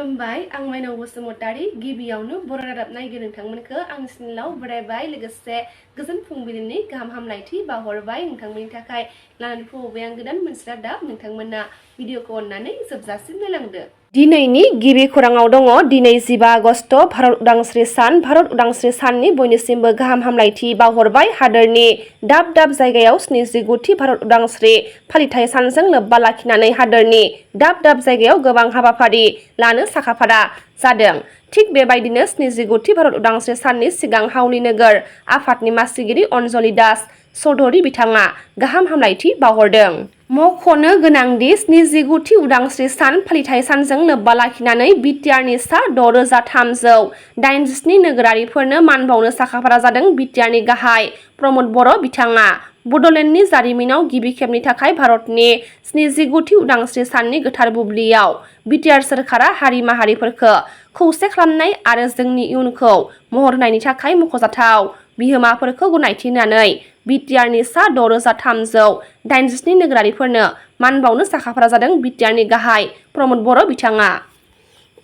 खुलुमबाय आं माइनाव बसुमतारी गिबियावनो बर' रादाब नायगिरि नोंथांमोनखौ आंनि चेनेलाव बरायबाय लोगोसे गोजोन फुंबिलिनि गाहाम हामलायथि बावहरबाय नोंथांमोननि थाखाय लानानै फैबाय आं गोदान मोनसे रादाब नोंथांमोना भिडिअखौ अननानै जोबजासिम नायलांदो। दिनैनि गिबि खौराङाव दङ दिनै 15 आगस्ट भारत उदांस्रि सान। भारत उदांस्रि साननि बयनिसिमबो गाहाम हामलायथि बावहरबाय। हादोरनि दाब दाब जायगायाव 79थि भारत उदांस्रि फालिथाय सानजों लोब्बा लाखिनानै हादोरनि दाब दाब जायगायाव गोबां हाबाफारि लानो साखाफारा जादों। थिग बेबायदिनो 79थि भारत उदांस्रि साननि सिगां हाउली नोगोर आफादनि मासिगिरि अनजलि दास चौधरी बिथाङा गाहाम हामलायथि बावहरदों। मख'नो गोनांदि 79थि उदांस्रि सान फालिथाय सानजों लोब्बा लाखिनानै बिटिआरनि सा 6387 नोगोरारिफोरनो मान बावनो साखाफारा जादों। बिटिआरनि गाहाय प्रमद बर' बिथाङा बड'लेण्डनि जारिमिनाव गिबि खेबनि थाखाय भारतनि 79थि उदांस्रि साननि गोथार बुब्लियाव बिटिआर सोरखारा हारि माहारिफोरखौ खौसे खालामनाय आरो जोंनि इयुनखौ महर होनायनि थाखाय मख'जाथाव बिहोमाफोरखौ गनायथि होनानै बिटिआरनि सा 6387 नोगोरारिफोरनो मान बावनो साखाफारा जादों। बिटिआरनि गाहाय प्रमद बर' बिथाङा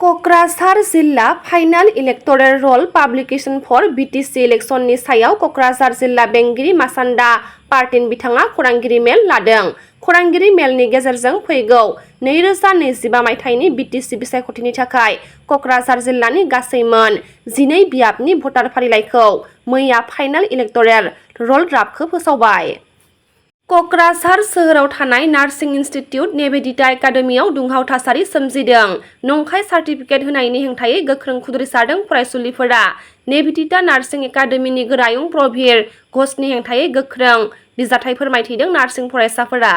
क'क्राझार जिल्ला फाइनाल इलेक्ट'रेल रल पाब्लिकेशन फर बिटिसि इलेक्शननि सायाव क'क्राझार जिल्ला बेंगिरि मासान्दा पार्टिन बिथाङा खौरांगिरि मेल लादों। खौरांगिरि मेलनि गेजेरजों फैगौ 2025 मायथाइनि बिटिसि बिसायख'थिनि थाखाय क'क्राझार जिल्लानि गासै मोन 12 बियाबनि भटार फारिलाइखौ मैया फाइनाल इलेक्ट'रेल रल ड्राफ्टखौ फोसावबाय। क'क्राझार सोहोराव थानाय नार्सिं इनस्टिट्युट निवेदिता एकाडेमियाव दुंहाव थासारि सोमजिदों। नंखाय सार्टिफिकेट होनायनि हेंथायै गोख्रों खुद्रिसारदों फरायसुलिफोरा। निवेदिता नार्सिं एकाडेमिनि गोरायुं प्रभिर घोषनि हेंथायै गोख्रों बिजाथाइ फोरमायथिदों नार्सिं फरायसाफोरा।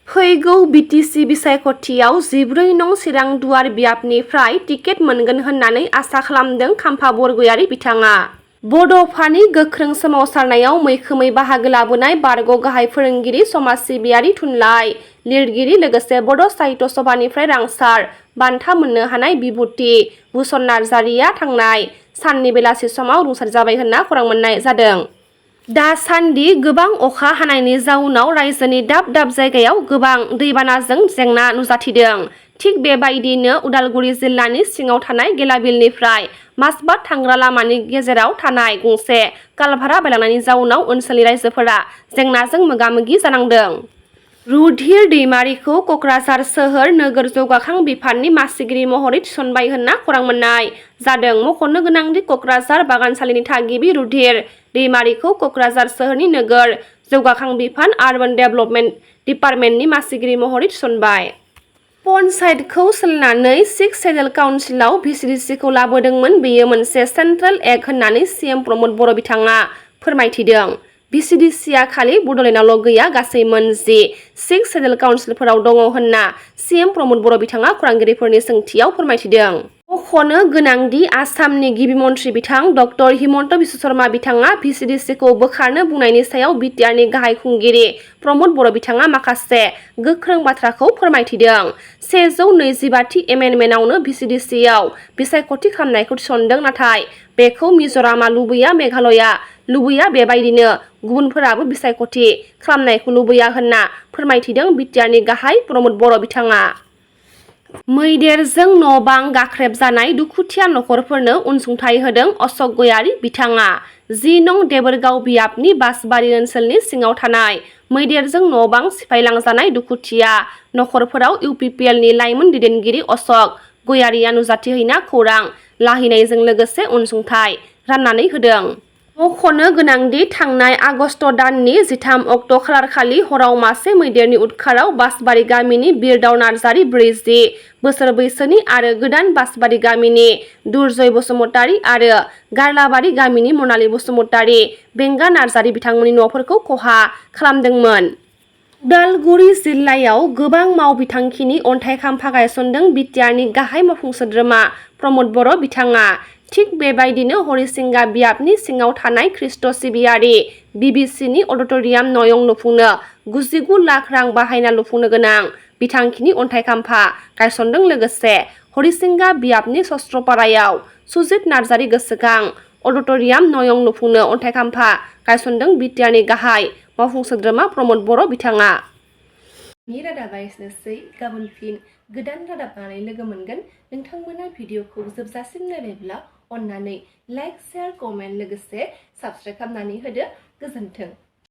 फैगौ बिटिसि बिसायख'थियाव 14 नं चिरां दुवार बियाबनिफ्राय टिकेट मोनगोन होननानै आसा खालामदों खाम्फा बरगयारी बिथाङा। बड'फानि गोख्रों सोमावसारनायाव मैखोमै बाहागो लाबोनाय बारग' गाहाय फोरोंगिरि समाज सिबियारि थुनलाइ लिरगिरि लोगोसे बड' साहित्य सभानिफ्राय रांसार बान्था मोननो हानाय बिभुति भुषन नार्जारिया थांनाय साननि बेलासि समाव रुंसारि जाबाय होनना खौरां मोननाय जादों। दासान्दि गोबां अखा हानायनि जाउनाव रायजोनि दाब दाब जायगायाव गोबां दैबानाजों जेंना नुजाथिदों। थिग बेबायदिनो उदालगुरि जिल्लानि सिङाव थानाय गेलाबिलनिफ्राय माजबाद थांग्रा लामानि गेजेराव थानाय गंसे कालभारा बायलांनायनि जाउनाव ओनसोलनि रायजोफोरा जेंनाजों मोगा-मोगि जानांदों। रुधिर दैमारिखौ क'क्राझार सोहोर नोगोर जौगाखां बिफाननि मासिगिरि महरै थिसनबाय होनना खौरां मोननाय जादों। मख'नो गोनांदि क'क्राझार बागानसालिनि थागिबि रुधिर दैमारिखौ क'क्राझार सोहोरनि नोगोर जौगाखां बिफान आरबान डेभेलपमेन्ट डिपार्टमेन्टनि मासिगिरि महरै थिसनबाय। पन्चायतखौ सोलायनानै 6 सेडेल काउन्सिलाव भिसिडिसिखौ लाबोदोंमोन। बेयो मोनसे सेन्ट्रेल एक्ट होननानै सिएम प्रमद बर' बिथाङा फोरमायथिदों। भिसिडिसिआ खालि बड'लेण्डआवल' गैया गासै मोन 6 सेडेल काउन्सिलफोराव दङ होनना सिएम प्रमद बर' बिथाङा खौरांगिरिफोरनि सोंथियाव फोरमायथिदों। मख'नो गोनांदि आसामनि गिबि मन्थ्रि बिथां ड हिमन्त बिश्व शर्मा बिथाङा भिसिडिसिखौ बोखारनो बुंनायनि सायाव बिटिआरनि गाहाय खुंगिरि प्रमद बर' बिथाङा माखासे गोख्रों बाथ्राखौ फोरमायथिदों। 125थि एमेन्डमेन्टआवनो भिसिडिसिआव बिसायख'थि खालामनायखौ थिसनदों नाथाय बेखौ मिज'रामआ लुबैया मेघालयआ लुबैया बेबायदिनो गुबुनफोराबो बिसायख'थि खालामनायखौ लुबैया होनना फोरमायथिदों बिटिआरनि गाहाय प्रमद बर' बिथाङा। मैदेरजों न' बां गाख्रेबजानाय दुखुथिया नखरफोरनो अनसुंथाइ होदों अशक गयारी बिथाङा। 10 नं देबोरगाव बियाबनि बासबारि ओनसोलनि सिङाव थानाय मैदेरजों न' बां सिफायलांजानाय दुखुथिया नखरफोराव इउपिपिएलनि लाइमोन दैदेनगिरि अशक गयारीया नुजाथिहैना खौरां लाहैनायजों लोगोसे अनसुंथाइ राननानै होदों। मख'नो गोनांदि थांनाय आगस्ट दाननि 13 अक्ट' खालारखालि हराव मासे मैदेरनि उदखाराव बासबारि गामिनि बिरदाव नार्जारि 40 बोसोर बैसोनि आरो गोदान बासबारि गामिनि दुर्जय बसुमतारी आरो गारलाबारि गामिनि मनालि बसुमतारी बेंगा नार्जारि बिथांमोननि न'फोरखौ खहा खालामदोंमोन। उदालगुरि जिल्लायाव गोबां मावबिथांखिनि अन्थाइ खाम्फा गायसनदों बिटिआरनि गाहाय मावफुं सोद्रोमा प्रमद बर' बिथाङा। थिग बेबायदिनो हरिसिंगा बियाबनि सिङाव थानाय ख्रीष्ट सिबियारि बिबिसिनि अडिट'रियाम नयं लुफुंनो 99 लाख रां बाहायना लुफुंनो गोनां बिथांखिनि अन्थाइ खाम्फा गायसनदों। लोगोसे हरिसिंगा बियाबनि सस्त्रपारायाव सुजित नार्जारि गोसोखां अडिट'रियाम नयं लुफुंनो अन्थाइ खाम्फा गायसनदों बिटिआरनि गाहाय मावफुं सोद्रोमा प्रमद बर' बिथाङा। नि रादाबा एसेनोसै गाबोन फिन गोदान रादाब लानानै लोगो मोनगोन। नोंथांमोना भिडिअखौ जोबजासिम नायबायब्ला अन्नानै लाइक शेयार कमेन्ट लोगोसे साबस्क्राइब खालामनानै होदो। गोजोन्थों।